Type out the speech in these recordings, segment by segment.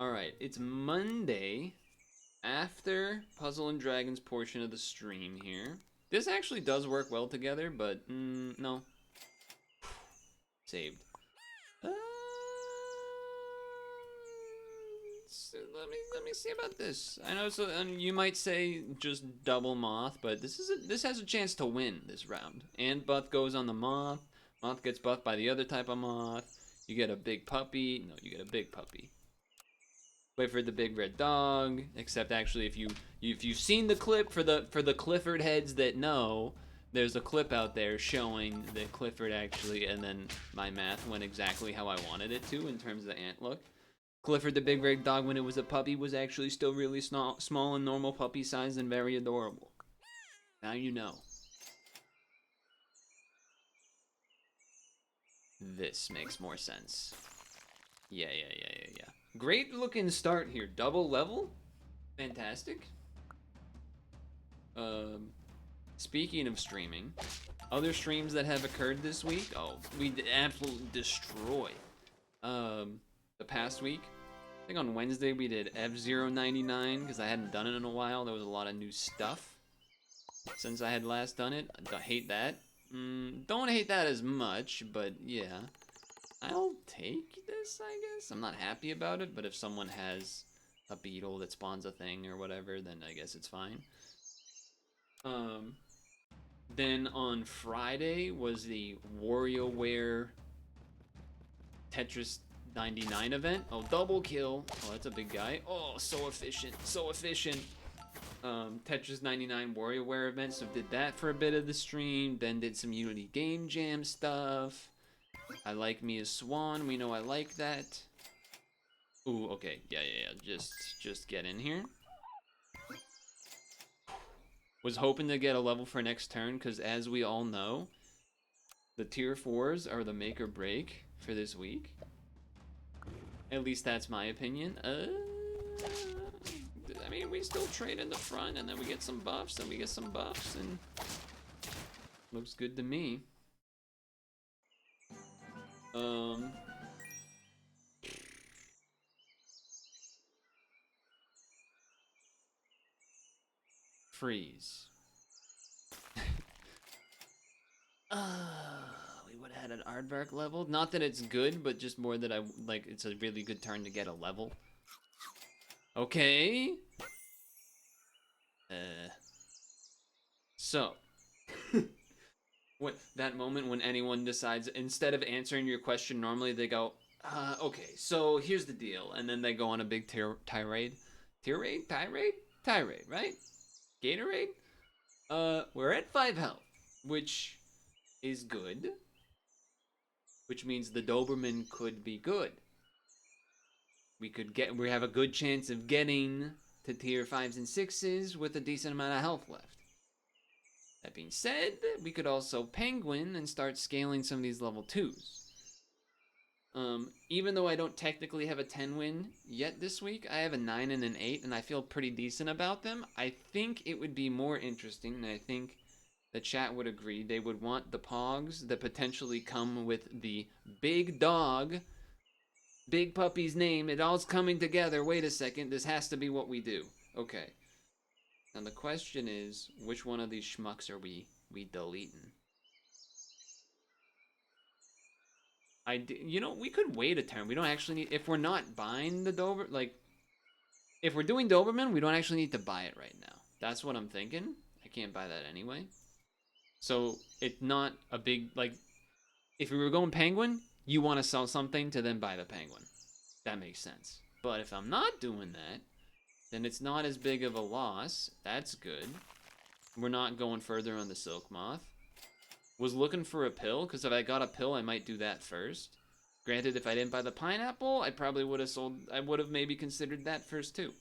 Alright, it's Monday after Puzzle and Dragons portion of the stream here. This actually does work well together, but no. Saved. So let me see about this. I know so you might say just double moth, but this has a chance to win this round. And buff goes on the moth. Moth gets buffed by the other type of moth. You get a big puppy. No, you get a big puppy. Wait for the big red dog. Except actually, if you've seen the clip for the Clifford heads that know, there's a clip out there showing that Clifford actually, and then my math went exactly how I wanted it to in terms of the ant look. Clifford the big red dog, when it was a puppy, was actually still really small and normal puppy size and very adorable. Now you know. This makes more sense. Yeah. Great looking start here. Double level? Fantastic. Speaking of streaming, other streams that have occurred this week. Oh, we absolutely destroyed. The past week, I think on Wednesday we did F099 because I hadn't done it in a while. There was a lot of new stuff since I had last done it. I don't hate that. Don't hate that as much, but yeah. I'll take this, I guess. I'm not happy about it, but if someone has a beetle that spawns a thing or whatever, then I guess it's fine. Then on Friday was the WarioWare Tetris 99 event. Oh, double kill. Oh, that's a big guy. Oh, so efficient, so efficient. Tetris 99 WarioWare event, so did that for a bit of the stream. Then did some Unity Game Jam stuff. I like me a swan. We know I like that. Ooh, okay. Yeah. Just get in here. Was hoping to get a level for next turn, because as we all know, the tier 4s are the make or break for this week. At least that's my opinion. I mean, we still trade in the front, and then we get some buffs, and we get some buffs, and looks good to me. Freeze. We would have had an aardvark level. Not that it's good, but just more that I like. It's a really good turn to get a level. Okay. So, what that moment when anyone decides, instead of answering your question normally, they go, okay, so here's the deal, and then they go on a big tirade, right? Gatorade. We're at 5 health, which is good, which means the Doberman could be good. We have a good chance of getting to tier 5s and 6s with a decent amount of health left. That being said, we could also penguin and start scaling some of these level 2s. Even though I don't technically have a 10 win yet this week, I have a 9 and an 8, and I feel pretty decent about them. I think it would be more interesting, and I think the chat would agree, they would want the pogs that potentially come with the big dog, big puppy's name. It all's coming together. Wait a second, this has to be what we do. Okay. Now the question is, which one of these schmucks are we deleting? You know, we could wait a turn. We don't actually need, if we're not buying the Dober, like, if we're doing Doberman, we don't actually need to buy it right now. That's what I'm thinking. I can't buy that anyway. So it's not a big, like, if we were going penguin, you want to sell something to then buy the penguin. That makes sense. But if I'm not doing that, then it's not as big of a loss. That's good. We're not going further on the silk moth. Was looking for a pill, because if I got a pill, I might do that first. Granted, if I didn't buy the pineapple, I probably would have sold, I would have maybe considered that first too.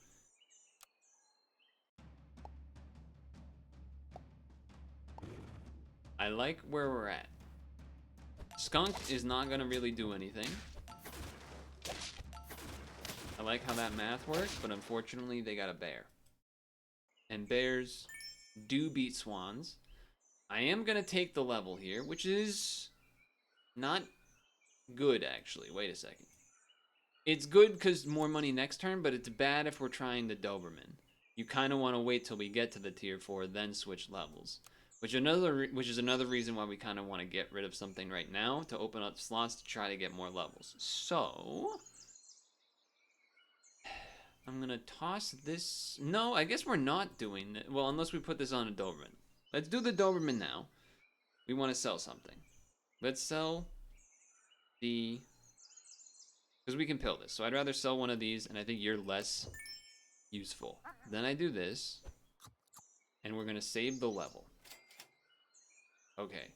I like where we're at. Skunk is not gonna really do anything. I like how that math works, but unfortunately they got a bear. And bears do beat swans. I am gonna take the level here, which is not good actually. Wait a second. It's good because more money next turn, but it's bad if we're trying the Doberman. You kind of want to wait till we get to the tier 4, then switch levels. Which is another reason why we kind of want to get rid of something right now to open up slots to try to get more levels. So I'm gonna toss this. No, I guess we're not doing it. Well, unless we put this on a Doberman. Let's do the Doberman now. We want to sell something. Let's sell the, because we can pill this. So I'd rather sell one of these, and I think you're less useful. Then I do this, and we're gonna save the level. Okay.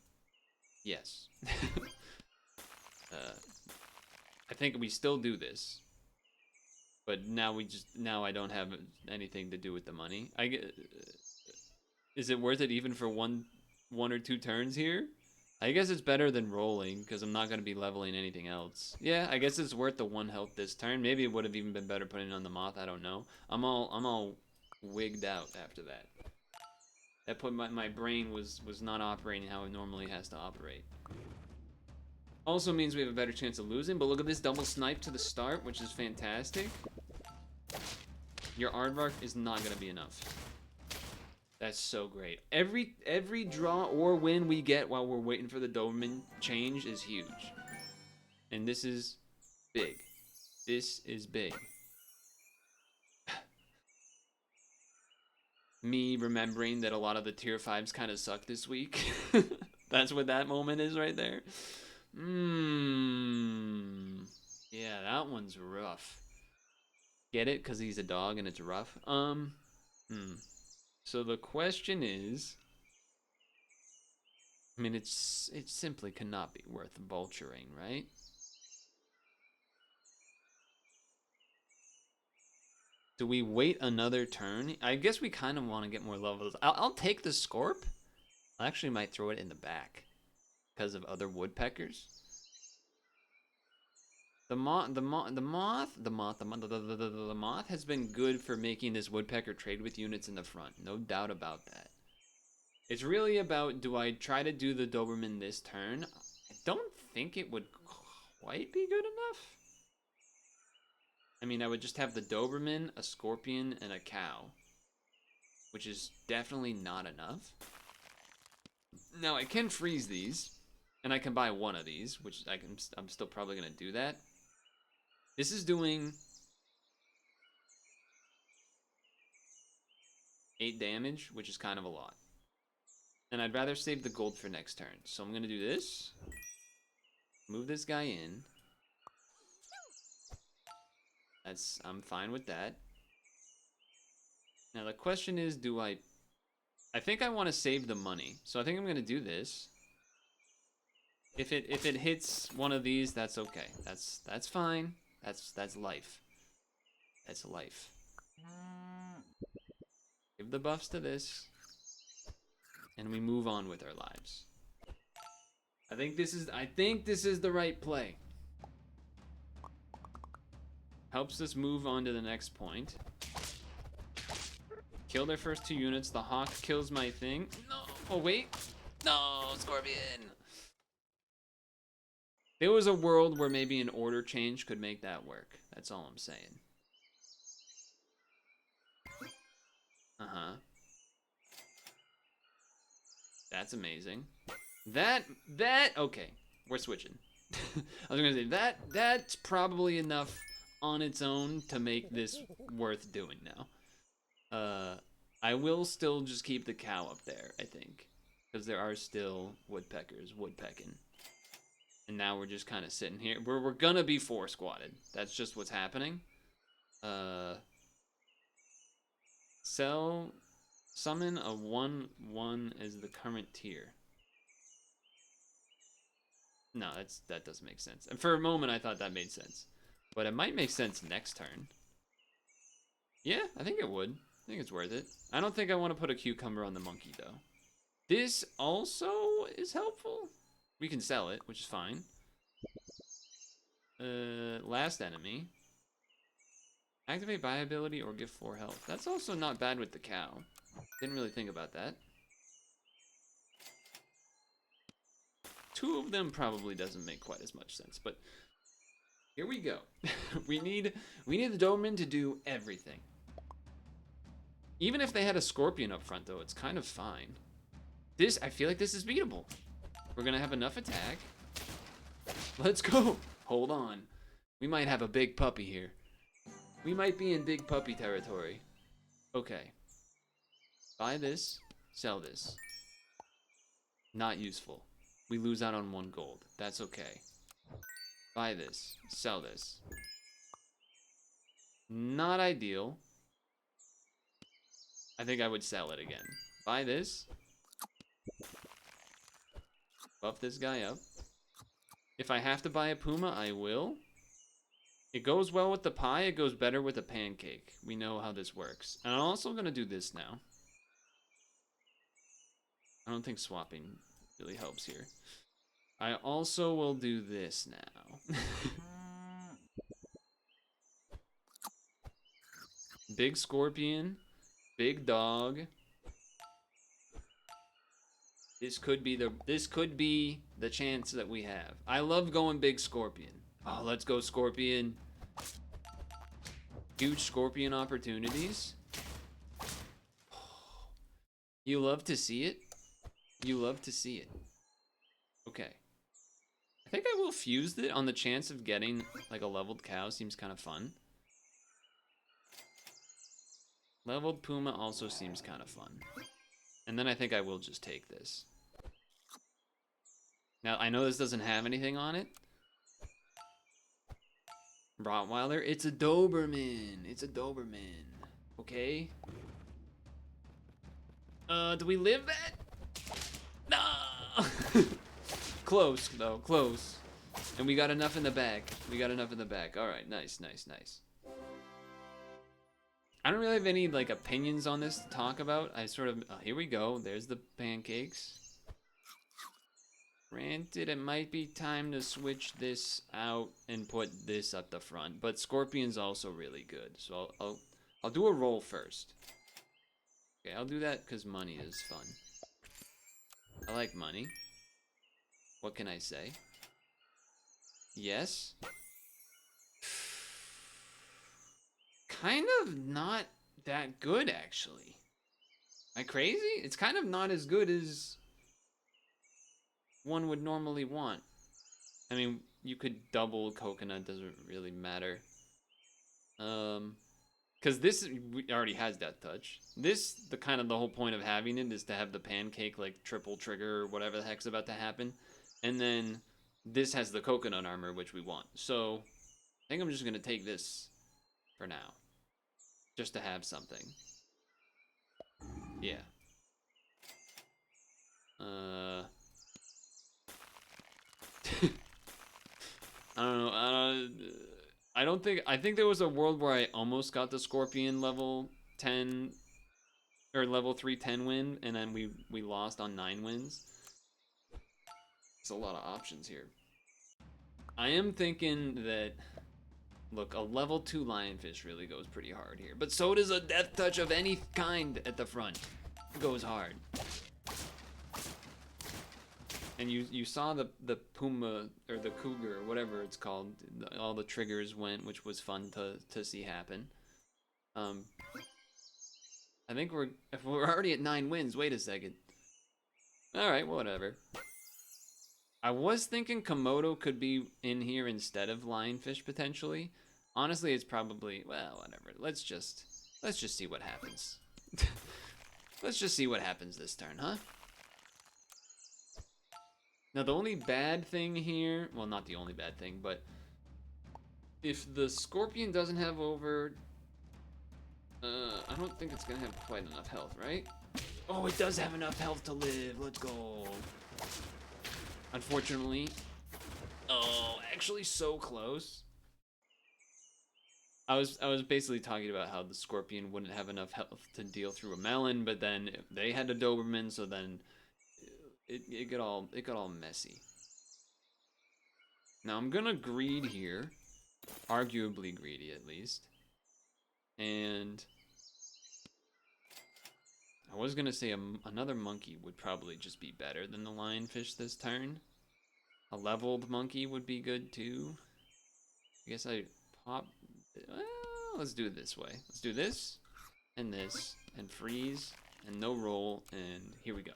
Yes. I think we still do this, but now I don't have anything to do with the money. I get. Is it worth it even for one or two turns here? I guess it's better than rolling because I'm not gonna be leveling anything else. Yeah, I guess it's worth the 1 health this turn. Maybe it would have even been better putting it on the moth. I don't know. I'm all wigged out after that. That put my brain was not operating how it normally has to operate. Also means we have a better chance of losing, but look at this double snipe to the start, which is fantastic. Your aardvark is not gonna be enough. That's so great. Every draw or win we get while we're waiting for the Doberman change is huge. And this is big. This is big. Me remembering that a lot of the tier 5s kind of suck this week. That's what that moment is right there. Yeah, that one's rough. Get it? Because he's a dog and it's rough? So the question is, I mean, it simply cannot be worth vulturing, right? Do we wait another turn? I guess we kind of want to get more levels. I'll take the Scorp. I actually might throw it in the back because of other woodpeckers. The moth has been good for making this woodpecker trade with units in the front. No doubt about that. It's really about, do I try to do the Doberman this turn? I don't think it would quite be good enough. I mean, I would just have the Doberman, a scorpion, and a cow, which is definitely not enough. Now, I can freeze these, and I can buy one of these, which I'm still probably going to do that. This is doing 8 damage, which is kind of a lot. And I'd rather save the gold for next turn. So I'm going to do this. Move this guy in. I'm fine with that. Now the question is, I think I want to save the money. So I think I'm going to do this. If it hits one of these, that's okay. That's fine. That's life. That's life. Give the buffs to this. And we move on with our lives. I think this is the right play. Helps us move on to the next point. Kill their first 2 units. The hawk kills my thing. No. Oh wait. No, Scorpion. There was a world where maybe an order change could make that work. That's all I'm saying. That's amazing. Okay, we're switching. I was gonna say that's probably enough on its own to make this worth doing now. I will still just keep the cow up there, I think, because there are still woodpeckers woodpecking. And now we're just kind of sitting here. We're gonna be 4 squatted. That's just what's happening. Summon a 1/1 as the current tier. No, that doesn't make sense. And for a moment, I thought that made sense. But it might make sense next turn. Yeah, I think it would. I think it's worth it. I don't think I want to put a cucumber on the monkey, though. This also is helpful. We can sell it, which is fine. Last enemy. Activate buy ability or give 4 health. That's also not bad with the cow. Didn't really think about that. 2 of them probably doesn't make quite as much sense, but Here we go. we need the Doberman to do everything. Even if they had a Scorpion up front, though, it's kind of fine. I feel like this is beatable. We're gonna have enough attack. Let's go. Hold on. We might have a big puppy here. We might be in big puppy territory. Okay. Buy this, sell this. Not useful. We lose out on 1 gold. That's okay. Buy this, sell this. Not ideal. I think I would sell it again. Buy this. Buff this guy up. If I have to buy a Puma, I will. It goes well with the pie. It goes better with a pancake. We know how this works. And I'm also going to do this now. I don't think swapping really helps here. I also will do this now. Big Scorpion. Big Dog. This could be the chance that we have. I love going Big Scorpion. Oh, let's go Scorpion. Huge Scorpion opportunities. You love to see it. You love to see it. Okay. I think I will fuse it on the chance of getting like a leveled cow. Seems kind of fun. Leveled Puma also seems kind of fun. And then I think I will just take this. Now, I know this doesn't have anything on it. Rottweiler, it's a Doberman. It's a Doberman. Okay? Do we live that? No! Close, though. Close. And we got enough in the back. We got enough in the back. Alright, nice, nice, nice. I don't really have any, like, opinions on this to talk about. I sort of... here we go. There's the pancakes. Granted, it might be time to switch this out and put this at the front. But Scorpion's also really good. So I'll do a roll first. Okay, I'll do that because money is fun. I like money. What can I say? Yes. Kind of not that good, actually. Am I crazy? It's kind of not as good as one would normally want. I mean, you could double coconut, doesn't really matter. Because this already has that touch. This, the whole point of having it is to have the pancake, like, triple trigger or whatever the heck's about to happen. And then this has the coconut armor, which we want. So, I think I'm just going to take this for now. Just to have something. Yeah. I don't know. I think there was a world where I almost got the Scorpion level 10 or level 310 win, and then we lost on 9 wins. It's a lot of options here. I am thinking that, look, a level 2 lionfish really goes pretty hard here, but so does a death touch of any kind at the front. It goes hard. And you saw the puma or the cougar or whatever it's called. All the triggers went, which was fun to see happen. I think we're already at 9 wins. Wait a second. All right, whatever. I was thinking Komodo could be in here instead of lionfish potentially. Honestly, it's probably, well, whatever. Let's just see what happens. Let's just see what happens this turn, huh? Now, the only bad thing here, well, not the only bad thing, but if the Scorpion doesn't have over, I don't think it's gonna have quite enough health, right? Oh, it does have enough health to live. Let's go. Unfortunately, oh, actually so close. I was basically talking about how the Scorpion wouldn't have enough health to deal through a melon, but then they had a Doberman, so then it got all messy. Now I'm gonna greed here, arguably greedy at least, and I was gonna say another monkey would probably just be better than the lionfish this turn. A leveled monkey would be good too. I guess I pop. Well, let's do it this way. Let's do this, and freeze, and no roll, and here we go.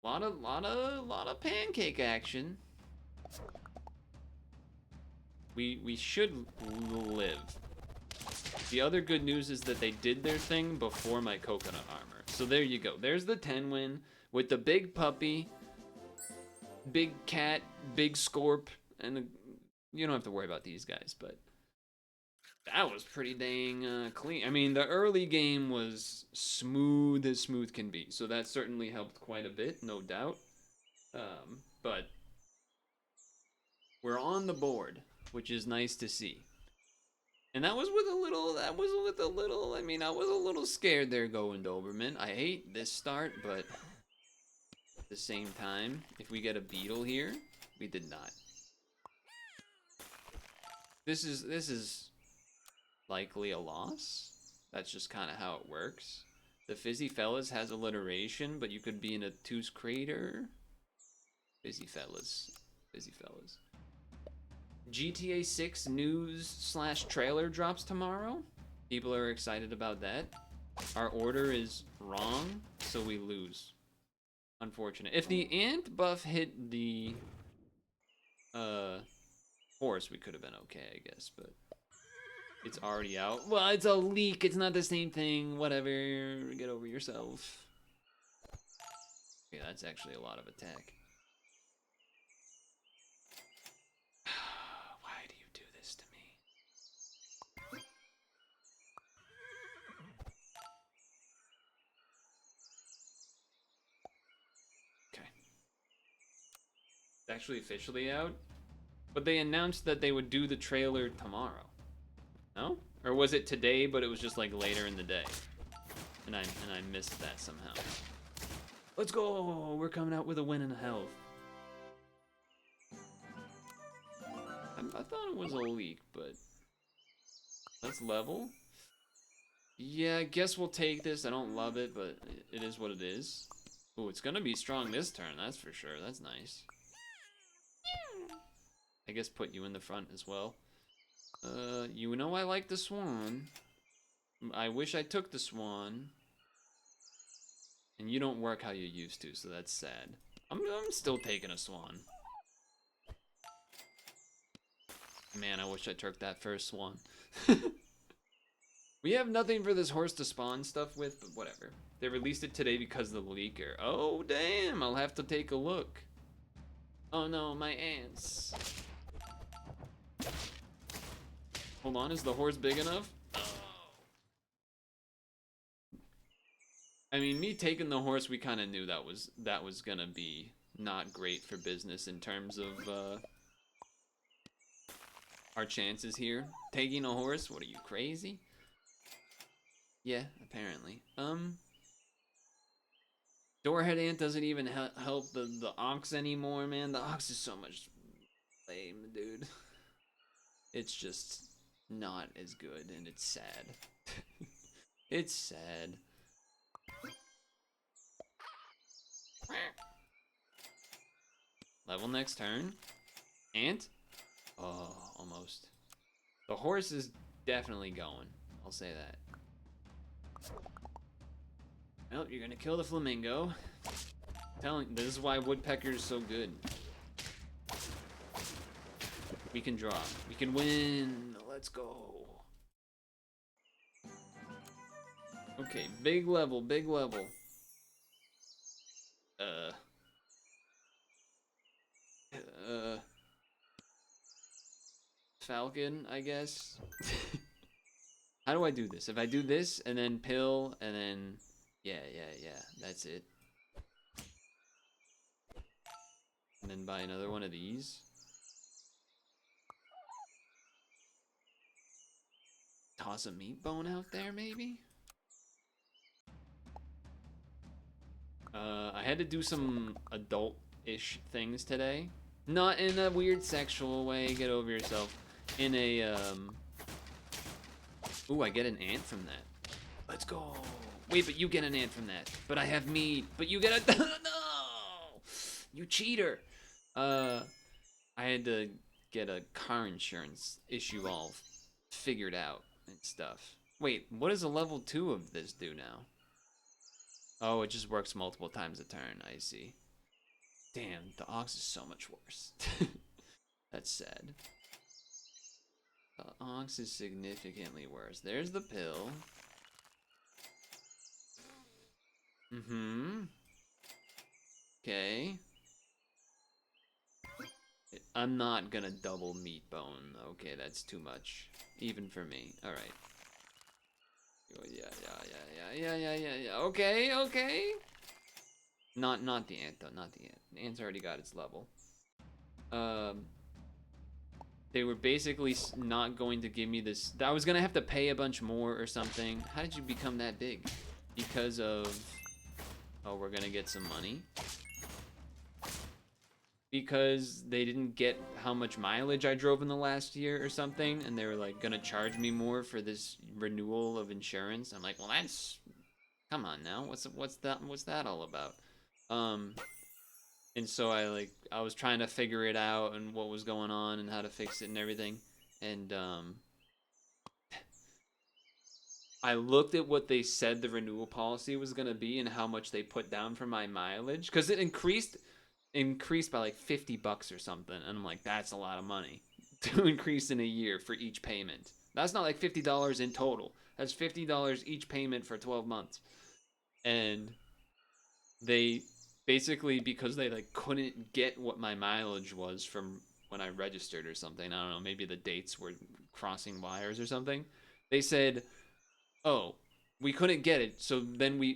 Lot of pancake action. We should live. The other good news is that they did their thing before my coconut armor. So there you go. There's the 10 win with the big puppy, big cat, big scorp, and you don't have to worry about these guys, but that was pretty dang clean. I mean, the early game was smooth as smooth can be, so that certainly helped quite a bit, no doubt. But we're on the board, which is nice to see. And that was with a little, I mean, I was a little scared there going Doberman. I hate this start, but at the same time, if we get a beetle here, we did not. This is likely a loss. That's just kind of how it works. The Fizzy Fellas has alliteration, but you could be in a two's crater. Fizzy Fellas. GTA 6 news / trailer drops tomorrow. People are excited about that. Our order is wrong, so we lose. Unfortunate. If the ant buff hit the horse, we could have been okay, I guess, but it's already out. Well, it's a leak. It's not the same thing. Whatever. Get over yourself. Okay, that's actually a lot of attack. Why do you do this to me? Okay. It's actually officially out. But they announced that they would do the trailer tomorrow. No? Or was it today, but it was just like later in the day? And I missed that somehow. Let's go! We're coming out with a win and a health. I thought it was a leak, but let's level. Yeah, I guess we'll take this. I don't love it, but it is what it is. Ooh, it's gonna be strong this turn, that's for sure. That's nice. I guess put you in the front as well. You know I like the swan. I wish I took the swan. And you don't work how you used to, so that's sad. I'm still taking a swan. Man, I wish I took that first swan. We have nothing for this horse to spawn stuff with, but whatever. They released it today because of the leaker. Oh, damn, I'll have to take a look. Oh no, my ants. Hold on, is the horse big enough? Oh. I mean, me taking the horse, we kind of knew that was gonna be not great for business in terms of our chances here. Taking a horse? What are you, crazy? Yeah, apparently. Doorhead Ant doesn't even help the ox anymore, man. The ox is so much lame, dude. It's just not as good, and it's sad. It's sad. Level next turn. Ant? Oh, almost. The horse is definitely going. I'll say that. Well, you're gonna kill the flamingo. This is why woodpecker's so good. We can draw. We can win. Let's go. Okay, big level, big level. Falcon, I guess. How do I do this? If I do this and then pill and then yeah, that's it. And then buy another one of these. Toss a meat bone out there, maybe? I had to do some adult-ish things today. Not in a weird sexual way, get over yourself. In a, Ooh, I get an ant from that. Let's go. Wait, but you get an ant from that. But I have meat. But you get a... No! You cheater! I had to get a car insurance issue all figured out and stuff. Wait, what does a level 2 of this do now? Oh, it just works multiple times a turn. I see. Damn, the ox is so much worse. That's sad. The ox is significantly worse. There's the pill. Mm-hmm. Okay. I'm not gonna double meat bone. Okay, that's too much. Even for me. Alright. Yeah. Okay, okay. Not the ant though, not the ant. The ant's already got its level. They were basically not going to give me this. I was gonna have to pay a bunch more or something. How did you become that big? Because of, oh, we're gonna get some money. Because they didn't get how much mileage I drove in the last year or something, and they were like gonna charge me more for this renewal of insurance. I'm like, well, that's, come on now, what's that all about? And so I was trying to figure it out and what was going on and how to fix it and everything, and I looked at what they said the renewal policy was gonna be and how much they put down for my mileage, because it increased by like $50 or something, and I'm like, that's a lot of money to increase in a year for each payment. That's not like $50 in total. That's $50 each payment for 12 months. And they basically, because they like couldn't get what my mileage was from when I registered or something, I don't know, maybe the dates were crossing wires or something. They said, "Oh, we couldn't get it." So then we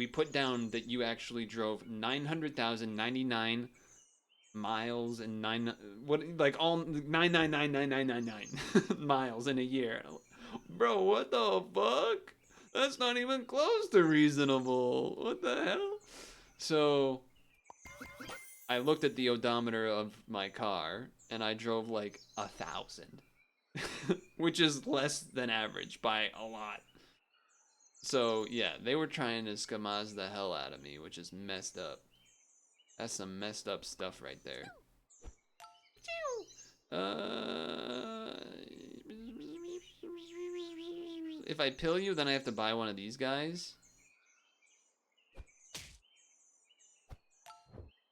put down that you actually drove 900,099 miles and all 9999999 miles in a year. Bro, what the fuck? That's not even close to reasonable. What the hell? So I looked at the odometer of my car and I drove like 1,000, which is less than average by a lot. So yeah, they were trying to skamaz the hell out of me, which is messed up. That's some messed up stuff right there. If I pill you, then I have to buy one of these guys.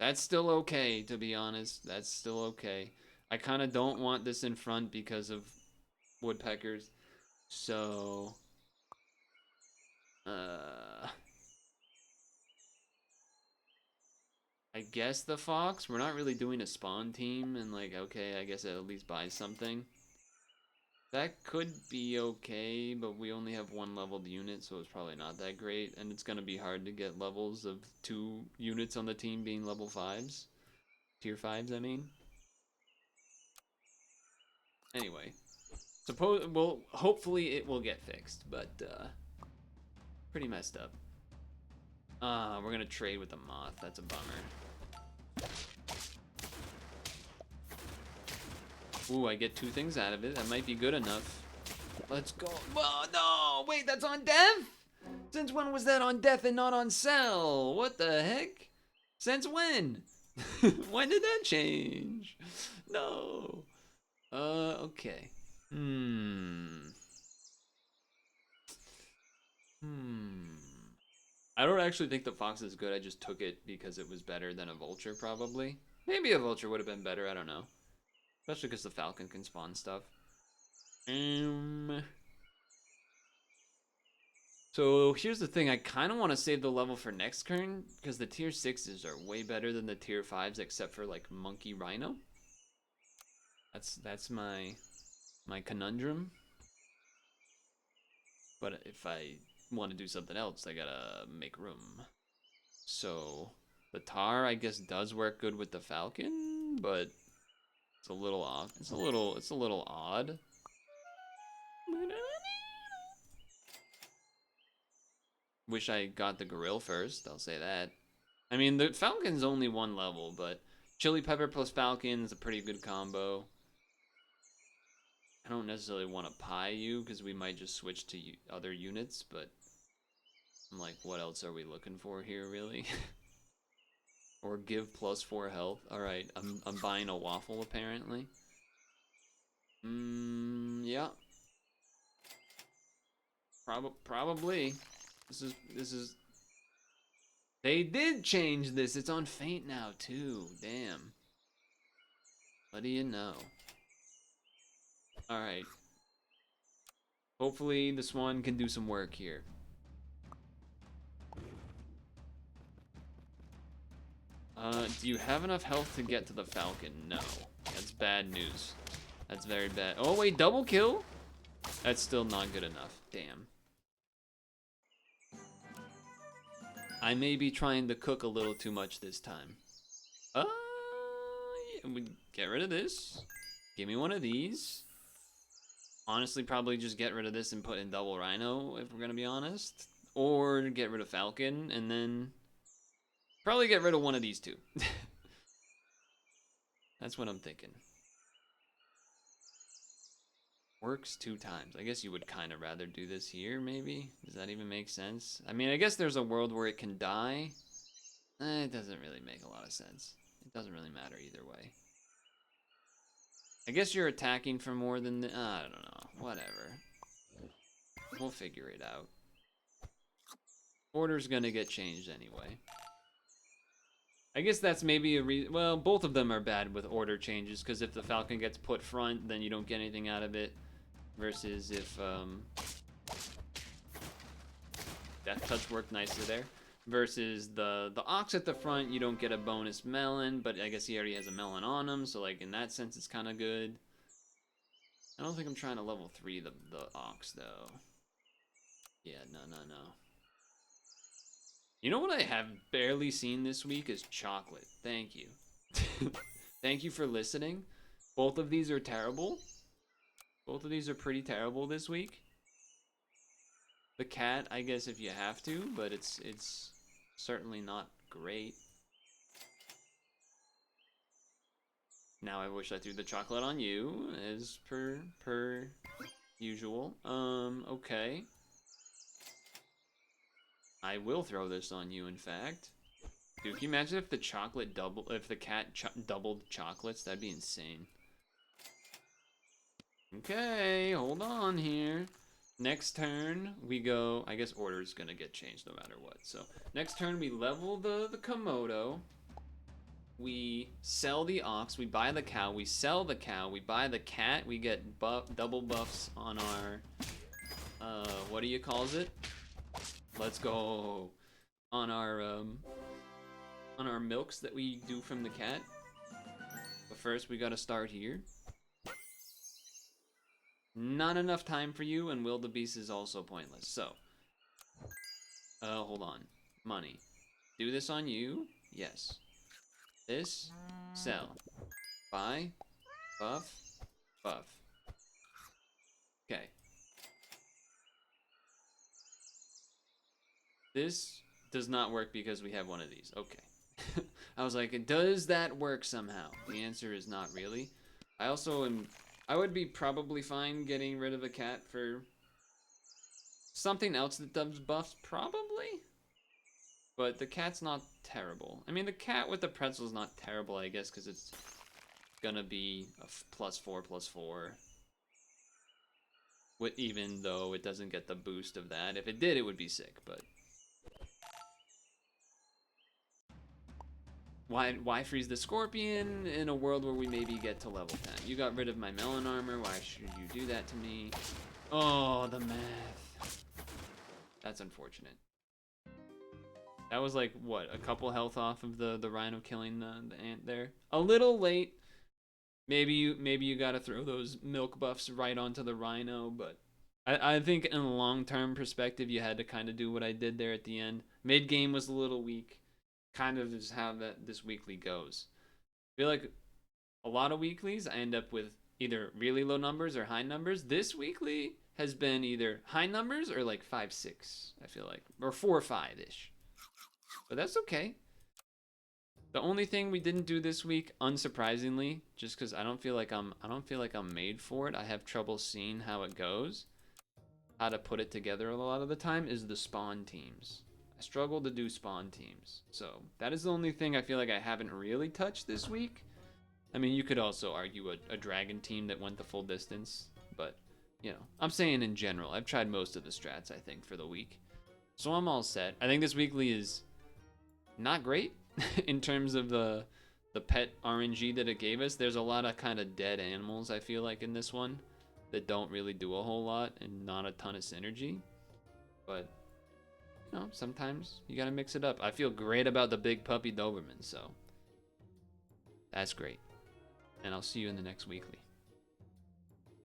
That's still okay, to be honest. That's still okay. I kind of don't want this in front because of woodpeckers. So, I guess the fox. We're not really doing a spawn team, and like, okay, I guess I'll at least buy something. That could be okay, but we only have one leveled unit, so it's probably not that great, and it's gonna be hard to get levels of 2 units on the team being level 5s. Tier 5s, I mean. Anyway, well, hopefully it will get fixed, but pretty messed up. We're gonna trade with the moth. That's a bummer. Ooh, I get 2 things out of it. That might be good enough. Let's go. Oh, no! Wait, that's on death? Since when was that on death and not on sell? What the heck? Since when? When did that change? No. Okay. I don't actually think the fox is good. I just took it because it was better than a vulture, probably. Maybe a vulture would have been better. I don't know. Especially because the falcon can spawn stuff. So here's the thing. I kind of want to save the level for next turn because the tier 6s are way better than the tier 5s, except for like monkey rhino. That's my conundrum. But if I want to do something else, I gotta make room. So the tar, I guess, does work good with the falcon, but it's a little off. It's a little odd. Wish I got the grill first, I'll say that. I mean, the falcon's only 1 level, but chili pepper plus falcon is a pretty good combo. I don't necessarily want to pie you because we might just switch to other units, but I'm like, what else are we looking for here, really? Or give +4 health. All right, I'm buying a waffle apparently. Yeah. Probably. This is. They did change this. It's on faint now too. Damn. What do you know? All right. Hopefully this one can do some work here. Do you have enough health to get to the Falcon? No. That's bad news. That's very bad. Oh wait, double kill? That's still not good enough. Damn. I may be trying to cook a little too much this time. Yeah, we get rid of this. Give me one of these. Honestly, probably just get rid of this and put in double Rhino, if we're gonna be honest. Or get rid of Falcon, and then probably get rid of one of these two. That's what I'm thinking. Works 2 times. I guess you would kind of rather do this here, maybe? Does that even make sense? I mean, I guess there's a world where it can die. It doesn't really make a lot of sense. It doesn't really matter either way. I guess you're attacking for more than the... I don't know. Whatever. We'll figure it out. Order's gonna get changed anyway. I guess that's maybe a reason... Well, both of them are bad with order changes, because if the Falcon gets put front, then you don't get anything out of it. Versus if... Death Touch worked nicely there. Versus the Ox at the front, you don't get a bonus melon, but I guess he already has a melon on him, so like in that sense it's kind of good. I don't think I'm trying to level 3 the Ox though. Yeah, no. You know what I have barely seen this week is chocolate. Thank you. Thank you for listening. Both of these are terrible. Both of these are pretty terrible this week. The cat, I guess if you have to, but it's certainly not great. Now I wish I threw the chocolate on you, as per usual. Okay. I will throw this on you, in fact. Dude, can you imagine if the cat doubled chocolates? That'd be insane. Okay, hold on here. Next turn, we go... I guess order's gonna get changed no matter what. So, next turn, we level the Komodo. We sell the Ox. We buy the cow. We sell the cow. We buy the cat. We get double buffs on our... what do you calls it? Let's go. On our milks that we do from the cat. But first, we gotta start here. Not enough time for you, and wildebeest is also pointless. So, hold on. Money. Do this on you. Yes. This. Sell. Buy. Buff. Buff. Okay. This does not work because we have one of these. Okay. I was like, does that work somehow? The answer is not really. I would be probably fine getting rid of a cat for something else that does buffs, probably. But the cat's not terrible. I mean, the cat with the pretzel is not terrible, I guess, because it's gonna be a +4/+4. Even though it doesn't get the boost of that. If it did, it would be sick, but... Why freeze the scorpion in a world where we maybe get to level 10? You got rid of my melon armor. Why should you do that to me? Oh, the math. That's unfortunate. That was like, what, a couple health off of the rhino killing the ant there? A little late. Maybe you gotta throw those milk buffs right onto the rhino, but I think in a long-term perspective, you had to kind of do what I did there at the end. Mid-game was a little weak. Kind of is how this weekly goes. I feel like a lot of weeklies I end up with either really low numbers or high numbers. This weekly has been either high numbers or like 5-6, I feel like, or 4 or 5-ish. But that's okay. The only thing we didn't do this week, unsurprisingly, just because I don't feel like I'm made for it. I have trouble seeing how it goes, how to put it together a lot of the time, is the spawn teams. I struggle to do spawn teams. So that is the only thing I feel like I haven't really touched this week. I mean, you could also argue a dragon team that went the full distance, but, you know, I'm saying in general. I've tried most of the strats, I think, for the week. So I'm all set. I think this weekly is not great in terms of the pet RNG that it gave us. There's a lot of kind of dead animals, I feel like, in this one that don't really do a whole lot and not a ton of synergy. But, you know, sometimes you gotta mix it up. I feel great about the big puppy Doberman, so that's great. And I'll see you in the next weekly.